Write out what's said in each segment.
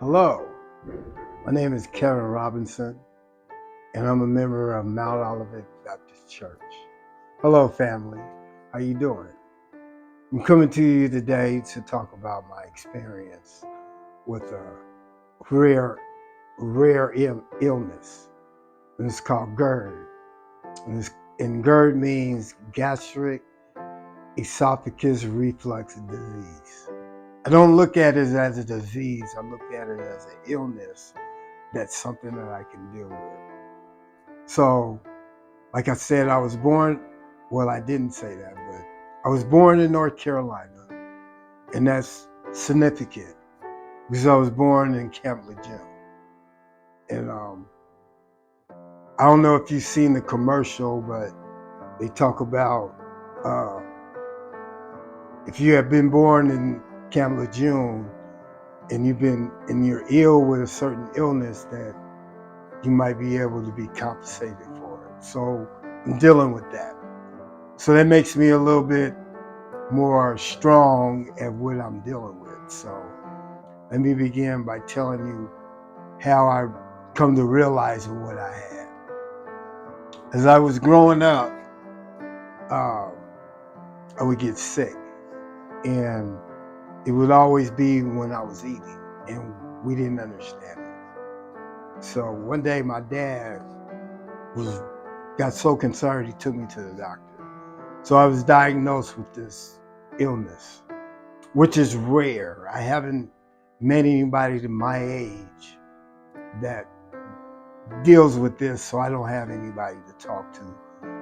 Hello, my name is Kevin Robinson, and I'm a member of Mount Olivet Baptist Church. Hello, family. How you doing? I'm coming to you today to talk about my experience with a rare illness, and it's called GERD. And GERD means gastric esophagus reflux disease. I don't look at it as a disease. I look at it as an illness. That's something that I can deal with. So, like I said, I didn't say that, but I was born in North Carolina, and that's significant because I was born in Camp Lejeune. And I don't know if you've seen the commercial, but they talk about if you have been born in Camp Lejeune and you're ill with a certain illness, that you might be able to be compensated for it. So I'm dealing with that. So that makes me a little bit more strong at what I'm dealing with. So let me begin by telling you how I come to realize what I had. As I was growing up, I would get sick, and it would always be when I was eating, and we didn't understand it. So one day my dad got so concerned he took me to the doctor. So I was diagnosed with this illness, which is rare. I haven't met anybody to my age that deals with this, so I don't have anybody to talk to.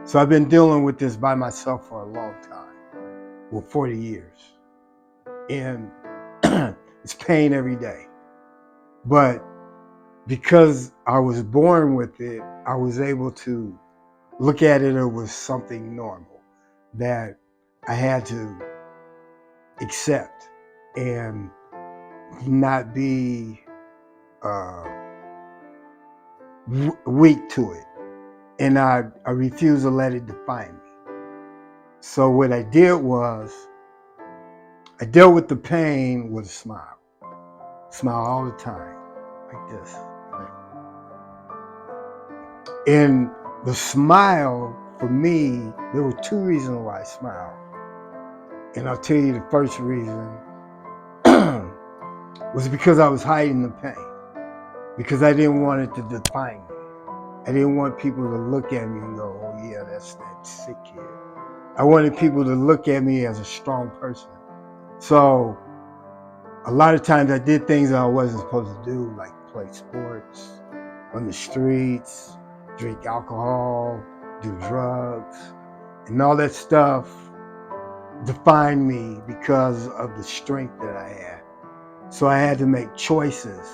So I've been dealing with this by myself for a long time, 40 years. And it's pain every day. But because I was born with it, I was able to look at it as something normal that I had to accept and not be weak to it. And I refuse to let it define me. So what I did was I dealt with the pain with a smile. Smile all the time, like this. And the smile, for me, there were two reasons why I smiled. And I'll tell you the first reason was because I was hiding the pain. Because I didn't want it to define me. I didn't want people to look at me and go, oh yeah, that's that sick kid. I wanted people to look at me as a strong person. So a lot of times I did things that I wasn't supposed to do, like play sports on the streets, drink alcohol, do drugs, and all that stuff defined me because of the strength that I had. So I had to make choices.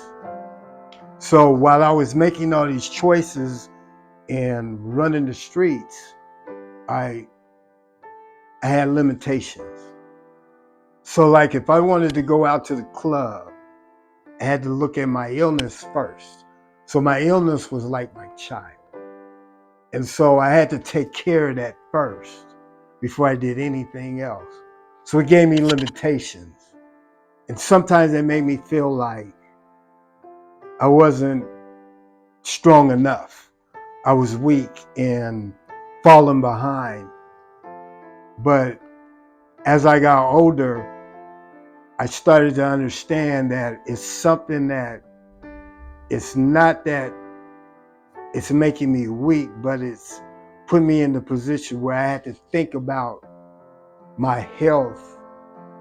So while I was making all these choices and running the streets, I had limitations. So like if I wanted to go out to the club, I had to look at my illness first. So my illness was like my child. And so I had to take care of that first before I did anything else. So it gave me limitations. And sometimes it made me feel like I wasn't strong enough. I was weak and falling behind. But as I got older, I started to understand that it's something that it's not that it's making me weak, but it's put me in the position where I had to think about my health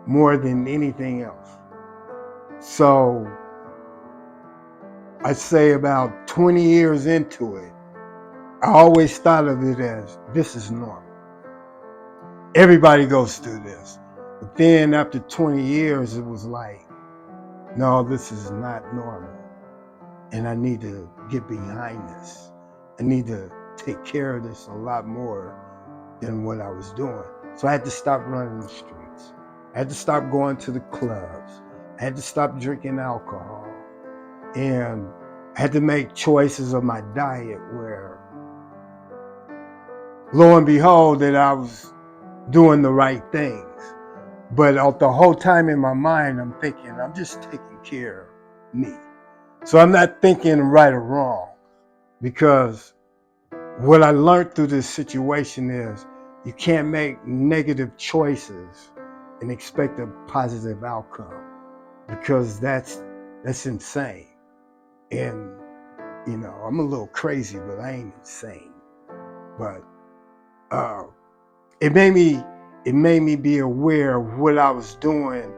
more than anything else. So I'd say about 20 years into it, I always thought of it as this is normal. Everybody goes through this. But then after 20 years, it was like, no, this is not normal. And I need to get behind this. I need to take care of this a lot more than what I was doing. So I had to stop running the streets. I had to stop going to the clubs. I had to stop drinking alcohol. And I had to make choices of my diet where, lo and behold, that I was doing the right things. But the whole time in my mind, I'm thinking, I'm just taking care of me. So I'm not thinking right or wrong, because what I learned through this situation is you can't make negative choices and expect a positive outcome, because that's insane. And I'm a little crazy, but I ain't insane. But it made me be aware of what I was doing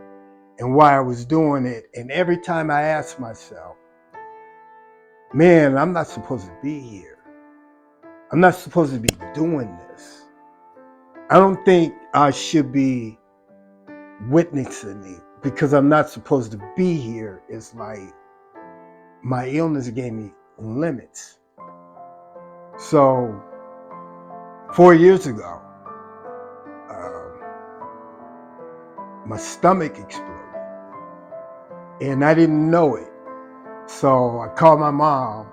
and why I was doing it. And every time I asked myself, man, I'm not supposed to be here. I'm not supposed to be doing this. I don't think I should be witnessing it, because I'm not supposed to be here. It's like my illness gave me limits. So 4 years ago, my stomach exploded, and I didn't know it. So I called my mom,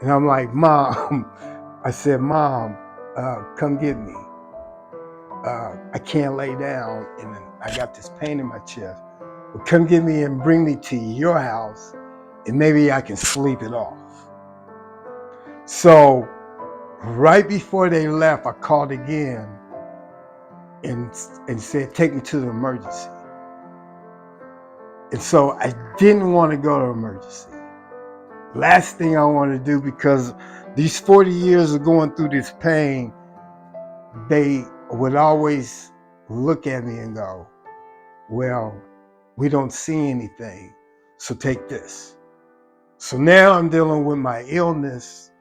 and I'm like, Mom, I said, Mom, come get me. I can't lay down, and I got this pain in my chest. Well, come get me and bring me to your house, and maybe I can sleep it off. So right before they left, I called again and said, take me to the emergency. And so I didn't want to go to emergency. Last thing I want to do, because these 40 years of going through this pain, they would always look at me and go, well, we don't see anything, so take this. So now I'm dealing with my illness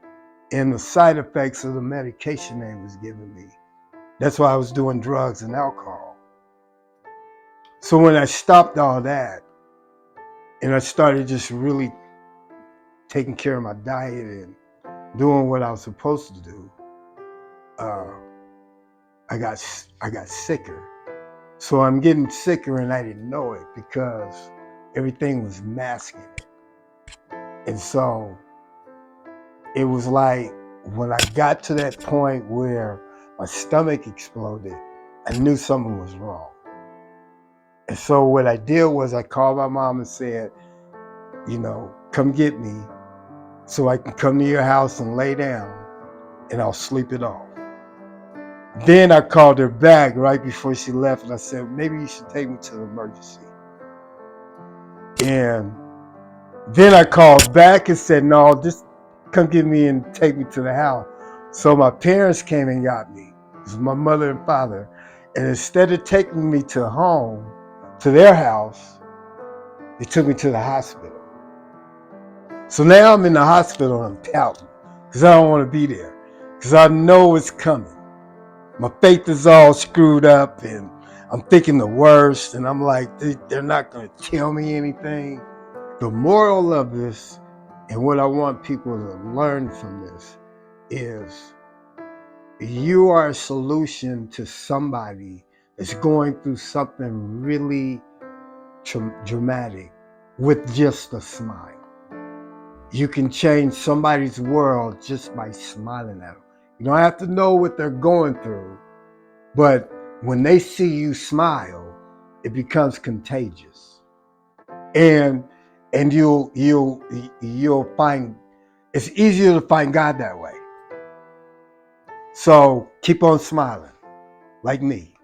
and the side effects of the medication they was giving me. That's why I was doing drugs and alcohol. So when I stopped all that and I started just really taking care of my diet and doing what I was supposed to do, I got sicker. So I'm getting sicker, and I didn't know it, because everything was masking it. And so it was like, when I got to that point where my stomach exploded, I knew something was wrong. And so what I did was I called my mom and said, come get me so I can come to your house and lay down, and I'll sleep it off. Then I called her back right before she left, and I said, maybe you should take me to the emergency. And then I called back and said, no, just come get me and take me to the house. So my parents came and got me. It was my mother and father. And instead of taking me to home, to their house, they took me to the hospital. So now I'm in the hospital and I'm pouting, because I don't want to be there, because I know it's coming. My faith is all screwed up, and I'm thinking the worst, and I'm like, they're not going to tell me anything. The moral of this, and what I want people to learn from this, is you are a solution to somebody that's going through something really dramatic with just a smile. You can change somebody's world just by smiling at them. You don't have to know what they're going through, but when they see you smile, it becomes contagious. And you'll find it's easier to find God that way. So keep on smiling, like me.